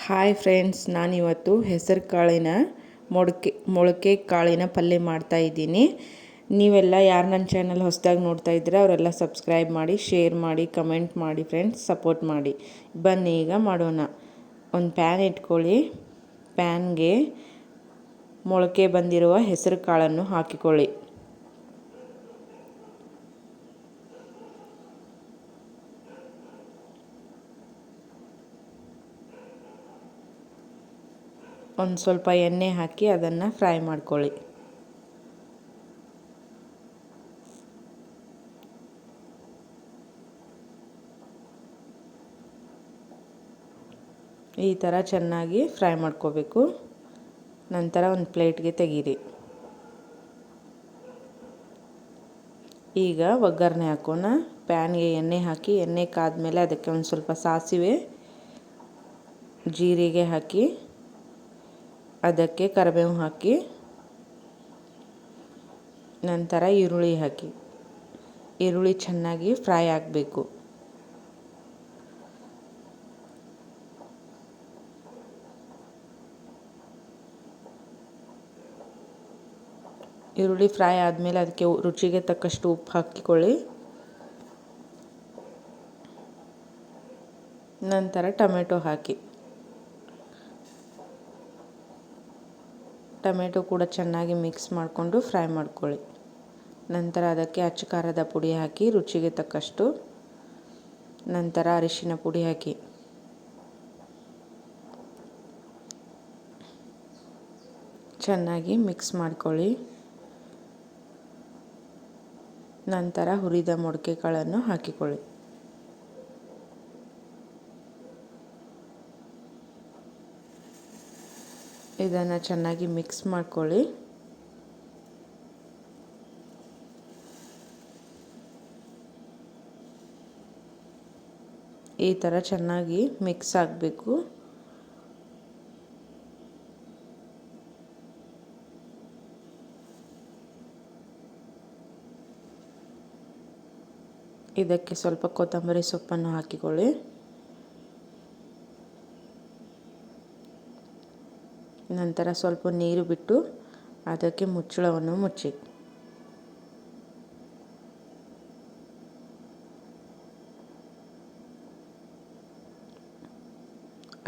Hi friends, ನಾನಿವತ್ತು ಹೆಸರು ಕಾಳಿನ ಮೊಳಕೆ ಕಾಳಿನ ಪಲ್ಯ ಮಾಡ್ತಾಯಿದ್ದೀನಿ. ನೀವೆಲ್ಲ ಯಾರು ನನ್ನ ಚಾನಲ್ ಹೊಸದಾಗಿ ನೋಡ್ತಾ ಇದ್ದೀರಾ ಅವರೆಲ್ಲ ಸಬ್ಸ್ಕ್ರೈಬ್ ಮಾಡಿ, ಶೇರ್ ಮಾಡಿ, ಕಮೆಂಟ್ ಮಾಡಿ ಫ್ರೆಂಡ್ಸ್, ಸಪೋರ್ಟ್ ಮಾಡಿ. ಬನ್ನಿ ಈಗ ಮಾಡೋಣ. ಒಂದು ಪ್ಯಾನ್ ಇಟ್ಕೊಳ್ಳಿ. ಪ್ಯಾನ್ಗೆ ಮೊಳಕೆ ಬಂದಿರುವ ಹೆಸರು ಕಾಳನ್ನು ಹಾಕಿಕೊಳ್ಳಿ. ಒಂದು ಸ್ವಲ್ಪ ಎಣ್ಣೆ ಹಾಕಿ ಅದನ್ನು ಫ್ರೈ ಮಾಡ್ಕೊಳ್ಳಿ. ಈ ಥರ ಚೆನ್ನಾಗಿ ಫ್ರೈ ಮಾಡ್ಕೋಬೇಕು. ನಂತರ ಒಂದು ಪ್ಲೇಟ್ಗೆ ತೆಗೀರಿ. ಈಗ ಒಗ್ಗರಣೆ ಹಾಕೋಣ. ಪ್ಯಾನ್ಗೆ ಎಣ್ಣೆ ಹಾಕಿ, ಎಣ್ಣೆ ಕಾದ್ಮೇಲೆ ಅದಕ್ಕೆ ಒಂದು ಸ್ವಲ್ಪ ಸಾಸಿವೆ, ಜೀರಿಗೆ ಹಾಕಿ, ಅದಕ್ಕೆ ಕರಿಬೇವು ಹಾಕಿ, ನಂತರ ಈರುಳ್ಳಿ ಹಾಕಿ. ಈರುಳ್ಳಿ ಚೆನ್ನಾಗಿ ಫ್ರೈ ಆಗಬೇಕು. ಈರುಳ್ಳಿ ಫ್ರೈ ಆದಮೇಲೆ ಅದಕ್ಕೆ ರುಚಿಗೆ ತಕ್ಕಷ್ಟು ಉಪ್ಪು ಹಾಕಿಕೊಳ್ಳಿ. ನಂತರ ಟೊಮೆಟೊ ಹಾಕಿ. ಟೊಮೆಟೊ ಕೂಡ ಚೆನ್ನಾಗಿ ಮಿಕ್ಸ್ ಮಾಡಿಕೊಂಡು ಫ್ರೈ ಮಾಡ್ಕೊಳ್ಳಿ. ನಂತರ ಅದಕ್ಕೆ ಅಚ್ಚ ಖಾರದ ಪುಡಿ ಹಾಕಿ ರುಚಿಗೆ ತಕ್ಕಷ್ಟು. ನಂತರ ಅರಿಶಿನ ಪುಡಿ ಹಾಕಿ. ಚೆನ್ನಾಗಿ ಮಿಕ್ಸ್ ಮಾಡ್ಕೊಳ್ಳಿ. ನಂತರ ಹುರಿದ ಮೊಳಕೆ ಕಾಳನ್ನು ಹಾಕಿಕೊಳ್ಳಿ. ಇದನ್ನು ಚೆನ್ನಾಗಿ ಮಿಕ್ಸ್ ಮಾಡ್ಕೊಳ್ಳಿ. ಈ ಥರ ಚೆನ್ನಾಗಿ ಮಿಕ್ಸ್ ಆಗಬೇಕು. ಇದಕ್ಕೆ ಸ್ವಲ್ಪ ಕೊತ್ತಂಬರಿ ಸೊಪ್ಪನ್ನು ಹಾಕಿಕೊಳ್ಳಿ. ನಂತರ ಸ್ವಲ್ಪ ನೀರು ಬಿಟ್ಟು ಅದಕ್ಕೆ ಮುಚ್ಚಳವನ್ನು ಮುಚ್ಚಿ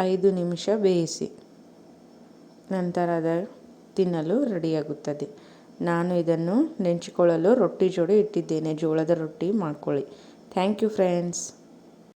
5 ನಿಮಿಷ ಬೇಯಿಸಿ. ನಂತರ ತಿನ್ನಲು ರೆಡಿಯಾಗುತ್ತದೆ. ನಾನು ಇದನ್ನು ನೆಂಚಿಕೊಳ್ಳಲು ರೊಟ್ಟಿ ಜೋಡಿ ಇಟ್ಟಿದ್ದೇನೆ. ಜೋಳದ ರೊಟ್ಟಿ ಮಾಡ್ಕೊಳ್ಳಿ. Thank you friends.